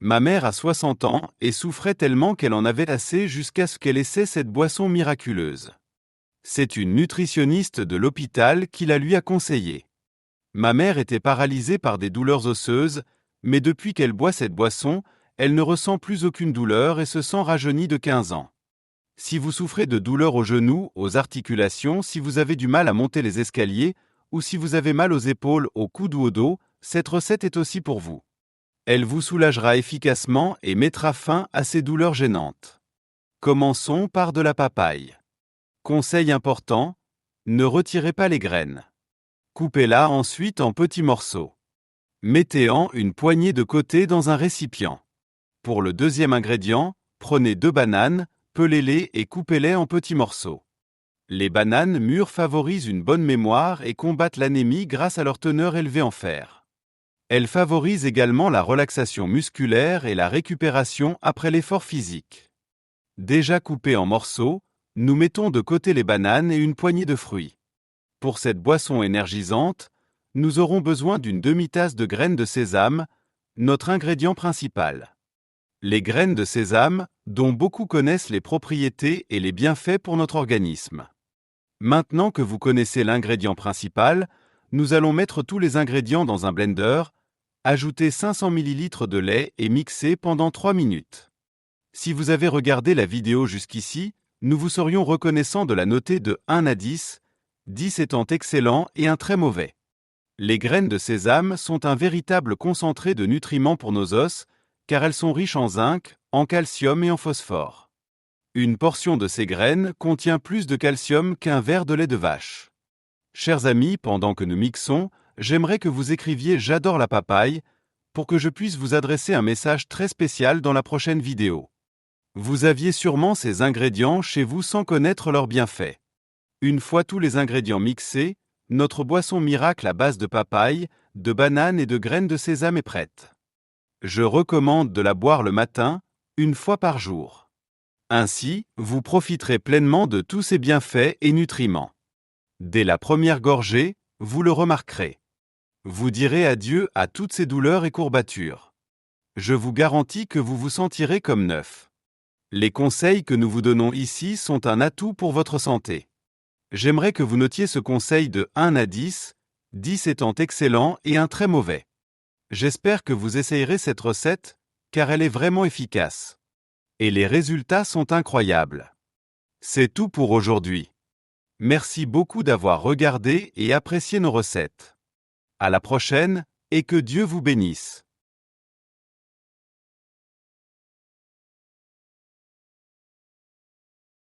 Ma mère a 60 ans et souffrait tellement qu'elle en avait assez jusqu'à ce qu'elle essaie cette boisson miraculeuse. C'est une nutritionniste de l'hôpital qui la lui a conseillée. Ma mère était paralysée par des douleurs osseuses, mais depuis qu'elle boit cette boisson, elle ne ressent plus aucune douleur et se sent rajeunie de 15 ans. Si vous souffrez de douleurs aux genoux, aux articulations, si vous avez du mal à monter les escaliers, ou si vous avez mal aux épaules, au coude ou au dos, cette recette est aussi pour vous. Elle vous soulagera efficacement et mettra fin à ces douleurs gênantes. Commençons par de la papaye. Conseil important, ne retirez pas les graines. Coupez-la ensuite en petits morceaux. Mettez-en une poignée de côté dans un récipient. Pour le deuxième ingrédient, prenez 2 bananes, pelez-les et coupez-les en petits morceaux. Les bananes mûres favorisent une bonne mémoire et combattent l'anémie grâce à leur teneur élevée en fer. Elles favorisent également la relaxation musculaire et la récupération après l'effort physique. Déjà coupées en morceaux, nous mettons de côté les bananes et une poignée de fruits. Pour cette boisson énergisante, nous aurons besoin d'une demi-tasse de graines de sésame, notre ingrédient principal. Les graines de sésame, dont beaucoup connaissent les propriétés et les bienfaits pour notre organisme. Maintenant que vous connaissez l'ingrédient principal, nous allons mettre tous les ingrédients dans un blender, ajouter 500 ml de lait et mixer pendant 3 minutes. Si vous avez regardé la vidéo jusqu'ici, nous vous serions reconnaissants de la noter de 1 à 10, 10 étant excellent et un très mauvais. Les graines de sésame sont un véritable concentré de nutriments pour nos os, car elles sont riches en zinc, en calcium et en phosphore. Une portion de ces graines contient plus de calcium qu'un verre de lait de vache. Chers amis, pendant que nous mixons, j'aimerais que vous écriviez « J'adore la papaye » pour que je puisse vous adresser un message très spécial dans la prochaine vidéo. Vous aviez sûrement ces ingrédients chez vous sans connaître leurs bienfaits. Une fois tous les ingrédients mixés, notre boisson miracle à base de papaye, de bananes et de graines de sésame est prête. Je recommande de la boire le matin, une fois par jour. Ainsi, vous profiterez pleinement de tous ces bienfaits et nutriments. Dès la première gorgée, vous le remarquerez. Vous direz adieu à toutes ces douleurs et courbatures. Je vous garantis que vous vous sentirez comme neuf. Les conseils que nous vous donnons ici sont un atout pour votre santé. J'aimerais que vous notiez ce conseil de 1 à 10, 10 étant excellent et un très mauvais. J'espère que vous essayerez cette recette, car elle est vraiment efficace. Et les résultats sont incroyables. C'est tout pour aujourd'hui. Merci beaucoup d'avoir regardé et apprécié nos recettes. À la prochaine, et que Dieu vous bénisse.